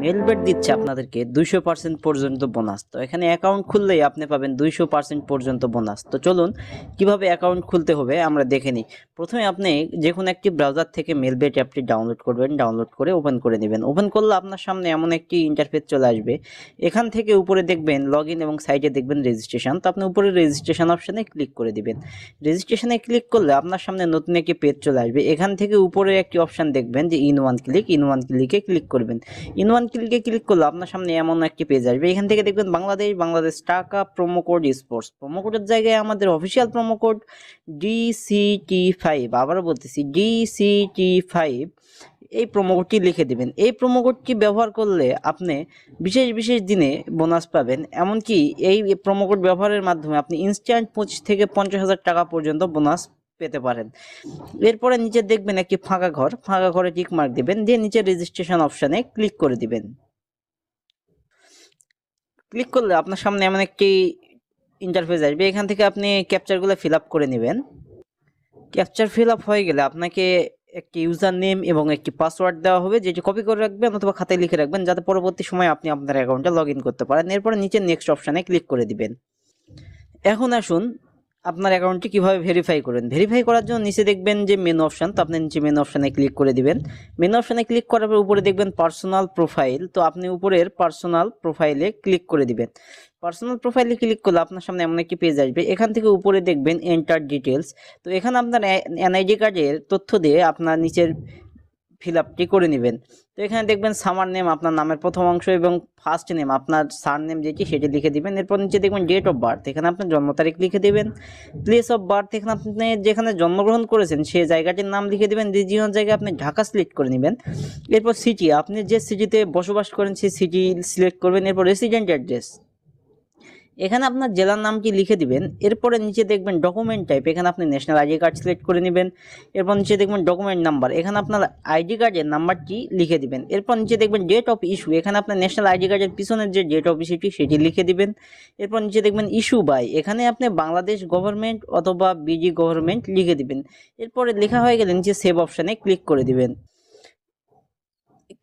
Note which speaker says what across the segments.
Speaker 1: Melbet দিচ্ছে আপনাদেরকে 200% পর্যন্ত বোনাস। তো এখানে অ্যাকাউন্ট খুললেই আপনি পাবেন 200% পর্যন্ত বোনাস। তো চলুন কিভাবে অ্যাকাউন্ট খুলতে হবে আমরা দেখে নিই। প্রথমে আপনি যে কোনো একটি ব্রাউজার থেকে মেলবেট অ্যাপটি ডাউনলোড করবেন, ডাউনলোড করে ওপেন করে নেবেন। ওপেন করলে আপনার সামনে এমন একটি ইন্টারফেস চলে আসবে। এখান থেকে উপরে দেখবেন লগ ইন এবং সাইডে দেখবেন রেজিস্ট্রেশন। তো আপনি উপরে রেজিস্ট্রেশন অপশানে ক্লিক করে দিবেন। রেজিস্ট্রেশনে ক্লিক করলে আপনার সামনে নতুন একটি পেজ চলে আসবে। এখান থেকে উপরে একটি অপশান দেখবেন যে ইন ওয়ান ক্লিকে ক্লিক করবেন। ইন ওয়ান ক্লিকে ক্লিক করলে আপনার সামনে এমন একটি পেজ আসবে। এখান থেকে দেখবেন বাংলাদেশ টাকা প্রোমো কোড স্পোর্টস। প্রোমো কোডের জায়গায় আমাদের অফিসিয়াল প্রোমো কোড DCT5, আবারও বলতেছি DCT5, এই প্রোমো কোডটি লিখে দিবেন। এই প্রোমো কোডটি ব্যবহার করলে আপনি বিশেষ দিনে বোনাস পাবেন। এমনকি এই প্রোমো কোড ব্যবহারের মাধ্যমে আপনি ইনস্ট্যান্ট 25 থেকে 50,000 টাকা পর্যন্ত বোনাস পেতে পারেন। এরপরে নিচে দেখবেন একটি ফাঁকা ঘরে টিক মার্ক দিবেন, দিয়ে নিচে রেজিস্ট্রেশন অপশানে ক্লিক করে দিবেন। ক্লিক করলে আপনার সামনে এমন একটি ইন্টারফেস আসবে। এখান থেকে আপনি ক্যাপচারগুলো ফিল আপ করে নেবেন। ক্যাপচার ফিল আপ হয়ে গেলে আপনাকে একটি ইউজার নেম এবং একটি পাসওয়ার্ড দেওয়া হবে, যেটি কপি করে রাখবেন অথবা খাতায় লিখে রাখবেন, যাতে পরবর্তী সময় আপনি আপনার অ্যাকাউন্টে লগ ইন করতে পারেন। এরপরে নিচে নেক্সট অপশানে ক্লিক করে দিবেন। এখন আসুন আপনার অ্যাকাউন্টটি কিভাবে ভেরিফাই করবেন। ভেরিফাই করার জন্য নিচে দেখবেন যে মেনু অপশান, তো আপনি নিচে মেনু অপশানে ক্লিক করে দিবেন। মেনু অপশানে ক্লিক করার পর উপরে দেখবেন পার্সোনাল প্রোফাইল, তো আপনি উপরের পার্সোনাল প্রোফাইলে ক্লিক করে দিবেন। পার্সোনাল প্রোফাইলে ক্লিক করলে আপনার সামনে এমন একটি পেজ আসবে। এখান থেকে উপরে দেখবেন এন্টার ডিটেলস, তো এখানে আপনার NID কার্ডের তথ্য দিয়ে আপনার নিচের ফিল আপটি করে নেবেন। তো এখানে দেখবেন সামার নেম আপনার নামের প্রথম অংশ এবং ফার্স্ট নেম আপনার সার নেম যেটি সেটি লিখে দিবেন। এরপর নিচে দেখবেন ডেট অফ বার্থ, এখানে আপনার জন্ম তারিখ লিখে দেবেন। প্লেস অফ বার্থ, এখানে আপনি যেখানে জন্মগ্রহণ করেছেন সেই জায়গাটির নাম লিখে দেবেন। রিজিয়ন জায়গায় আপনি ঢাকা সিলেক্ট করে নেবেন। এরপর সিটি, আপনি যে সিটিতে বসবাস করেন সেই সিটি সিলেক্ট করবেন। এরপর রেসিডেন্ট অ্যাড্রেস, এখানে আপনার জেলার নামটি লিখে দিবেন। এরপরে নিচে দেখবেন ডকুমেন্ট টাইপ, এখানে আপনি ন্যাশনাল ID কার্ড সিলেক্ট করে নেবেন। এরপর নিচে দেখবেন ডকুমেন্ট নাম্বার, এখানে আপনার ID কার্ডের নাম্বারটি লিখে দিবেন। এরপর নিচে দেখবেন ডেট অফ ইস্যু, এখানে আপনার ন্যাশনাল ID কার্ডের পিছনের যে ডেট অফ ইস্যুটি সেটি লিখে দিবেন। এরপর নিচে দেখবেন ইস্যু বাই, এখানে আপনি বাংলাদেশ গভর্নমেন্ট অথবা BG গভর্নমেন্ট লিখে দিবেন। এরপরে লেখা হয়ে গেলে নিচে সেভ অপশানে ক্লিক করে দিবেন।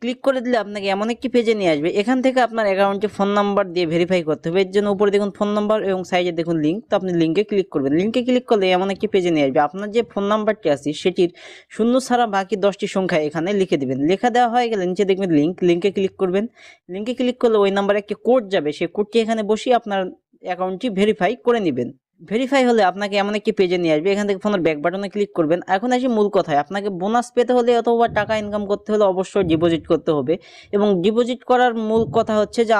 Speaker 1: ক্লিক করে দিলে আপনাকে এমন একটি পেজে নিয়ে আসবে। এখান থেকে আপনার অ্যাকাউন্টে ফোন নাম্বার দিয়ে ভেরিফাই করতে হবে। এর জন্য উপরে দেখুন ফোন নাম্বার এবং সাইডে দেখুন লিঙ্ক, তো আপনি লিঙ্কে ক্লিক করবেন। লিঙ্কে ক্লিক করলে এমন একটি পেজে নিয়ে আসবে। আপনার যে ফোন নাম্বারটি আছে সেটির শূন্য ছাড়া বাকি 10টি সংখ্যা এখানে লিখে দেবেন। লেখা দেওয়া হয়ে গেলে নিচে দেখবেন লিঙ্কে ক্লিক করবেন। লিঙ্কে ক্লিক করলে ওই নাম্বারে একটি কোড যাবে, সেই কোডটি এখানে বসিয়ে আপনার অ্যাকাউন্টটি ভেরিফাই করে নেবেন। ভেরিফাই হলে আপনাকে এমন একটি পেজে নিয়ে আসবে। এখান থেকে ফোনের ব্যাক বাটনে ক্লিক করবেন। এখন আসি মূল কথায়, আপনাকে বোনাস পেতে হলে অথবা টাকা ইনকাম করতে হলে অবশ্যই ডিপোজিট করতে হবে। এবং ডিপোজিট করার মূল কথা হচ্ছে যে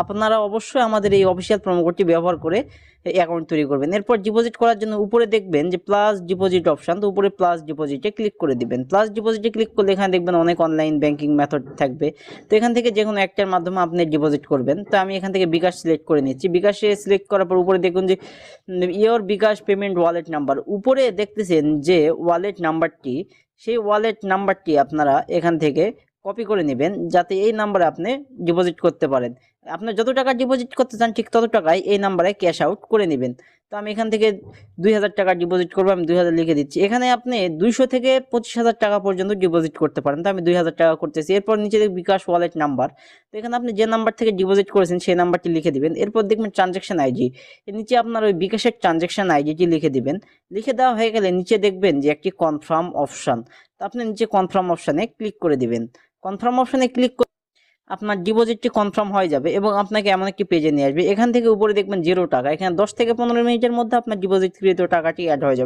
Speaker 1: আপনারা অবশ্যই আমাদের এই অফিসিয়াল প্রোমো কোডটি ব্যবহার করে অ্যাকাউন্ট তৈরি করবেন। এরপর ডিপোজিট করার জন্য উপরে দেখবেন যে প্লাস ডিপোজিট অপশান, তো উপরে প্লাস ডিপোজিটে ক্লিক করে দিবেন। প্লাস ডিপোজিটে ক্লিক করলে এখানে দেখবেন অনেক অনলাইন ব্যাংকিং মেথড থাকবে, তো এখান থেকে যে কোনো একটার মাধ্যমে আপনি ডিপোজিট করবেন। তো আমি এখান থেকে বিকাশ সিলেক্ট করে নিচ্ছি। বিকাশে সিলেক্ট করার পর উপরে দেখুন যে your bKash payment wallet number, উপরে দেখতেছেন যে ওয়ালেট নাম্বারটি, সেই ওয়ালেট নাম্বারটি আপনারা এখান থেকে কপি করে নেবেন, যাতে এই নাম্বারে আপনি ডিপোজিট করতে পারেন। আপনি যত টাকা ডিপোজিট করতে চান ঠিক তত টাকায় এই নাম্বারে ক্যাশ আউট করে নেবেন। তো আমি এখান থেকে 2000 টাকা ডিপোজিট করবো, আমি 2000 লিখে দিচ্ছি। এখানে আপনি 200 থেকে 25,000 টাকা পর্যন্ত ডিপোজিট করতে পারেন, তো আমি 2000 টাকা করতেছি। এরপর নিচে বিকাশ ওয়ালেট নাম্বার, তো এখানে আপনি যে নাম্বার থেকে ডিপোজিট করেছেন সেই নাম্বারটি লিখে দিবেন। এরপর দেখবেন ট্রানজ্যাকশন আইডি, এর নিচে আপনার ওই বিকাশের ট্রানজ্যাকশন আইডিটি লিখে দিবেন। লিখে দেওয়া হয়ে গেলে নিচে দেখবেন যে একটি কনফার্ম অপশান, তো আপনি নিচে কনফার্ম অপশানে ক্লিক করে দিবেন। কনফার্ম অপশানে ক্লিক করে আপনার ডিপোজিটটি কনফার্ম হয়ে যাবে এবং আপনাকে এমন একটি পেজে নিয়ে আসবে। এখান থেকে উপরে দেখবেন 0 টাকা, এখানে 10 থেকে 15 মিনিটের মধ্যে আপনার ডিপোজিটকৃত টাকাটি অ্যাড হয়ে যাবে।